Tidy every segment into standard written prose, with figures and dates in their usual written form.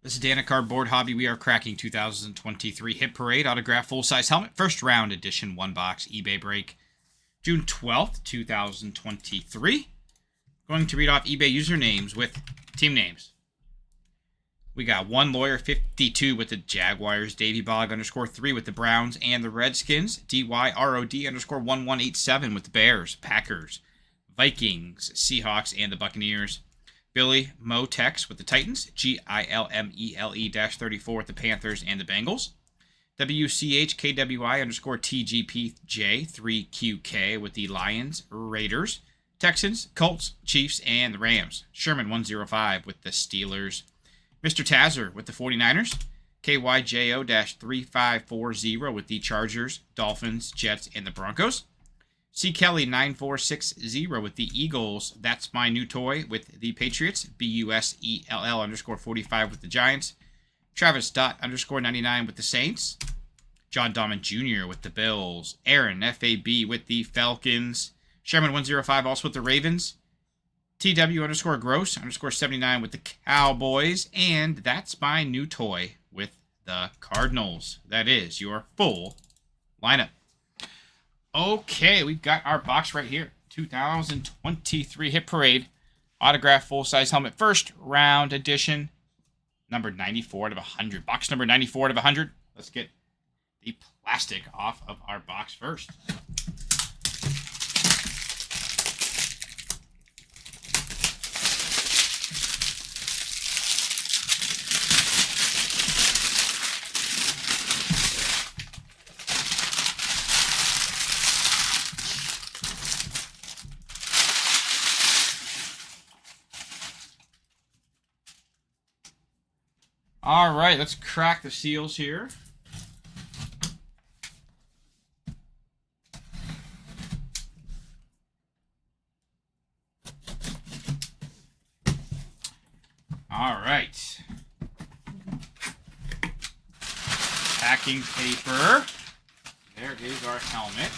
This is Dan at Cardboard Hobby. We are cracking 2023 Hit Parade Autograph Full-Size Helmet. First round edition, one box eBay break. June 12th, 2023. Going to read off eBay usernames with team names. We got One Lawyer 52 with the Jaguars, Davey Bog _3 with the Browns and the Redskins, DYROD _1187 with the Bears, Packers, Vikings, Seahawks, and the Buccaneers. Billy Motex with the Titans, GILMELE-34 with the Panthers and the Bengals. WCHKWI _TGPJ3QK with the Lions, Raiders, Texans, Colts, Chiefs, and the Rams. Sherman 105 with the Steelers. Mr. Tazzer with the 49ers. KYJO-3540 with the Chargers, Dolphins, Jets, and the Broncos. C. Kelly 9460 with the Eagles. That's my new toy with the Patriots. BUSELL _45 with the Giants. Travis Dot _99 with the Saints. John Dahman Jr. with the Bills. Aaron FAB with the Falcons. Sherman 105 also with the Ravens. TW _Gross _79 with the Cowboys. And that's my new toy with the Cardinals. That is your full lineup. Okay, we've got our box right here. 2023 Hit Parade Autograph Full-Size Helmet. First round edition. Number 94 out of 100. Box number 94 out of 100. Let's get the plastic off of our box first. All right, let's crack the seals here. All right. Packing paper. There is our helmet.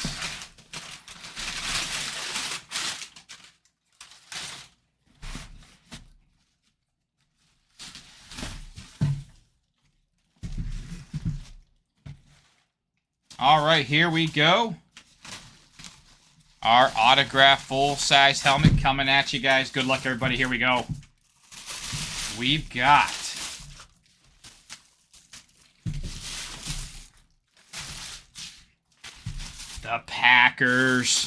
All right, here we go. Our autograph full-size helmet coming at you guys. Good luck, everybody. Here we go. We've got the Packers.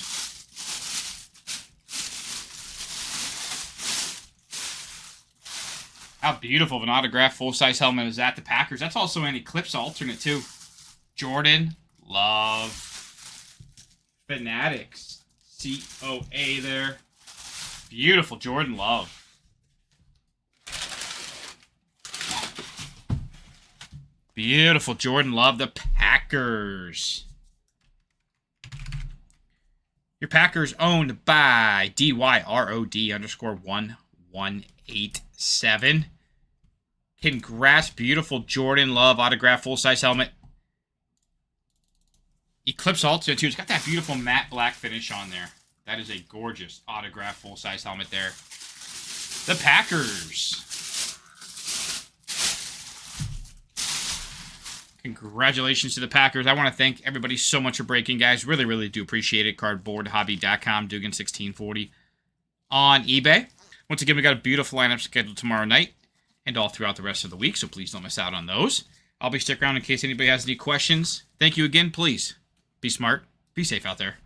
How beautiful of an autograph full-size helmet is that? The Packers. That's also an Eclipse alternate, too. Jordan Love. Fanatics. COA there. Beautiful Jordan Love. Beautiful Jordan Love. The Packers. Your Packers owned by DYROD _1187. Congrats. Beautiful Jordan Love autograph full-size helmet. Eclipse Ultimate, too. It's got that beautiful matte black finish on there. That is a gorgeous autograph full-size helmet there. The Packers. Congratulations to the Packers. I want to thank everybody so much for breaking, guys. Really, really do appreciate it. CardboardHobby.com, Dugan1640 on eBay. Once again, we got a beautiful lineup scheduled tomorrow night and all throughout the rest of the week, so please don't miss out on those. I'll be sticking around in case anybody has any questions. Thank you again. Please be smart. Be safe out there.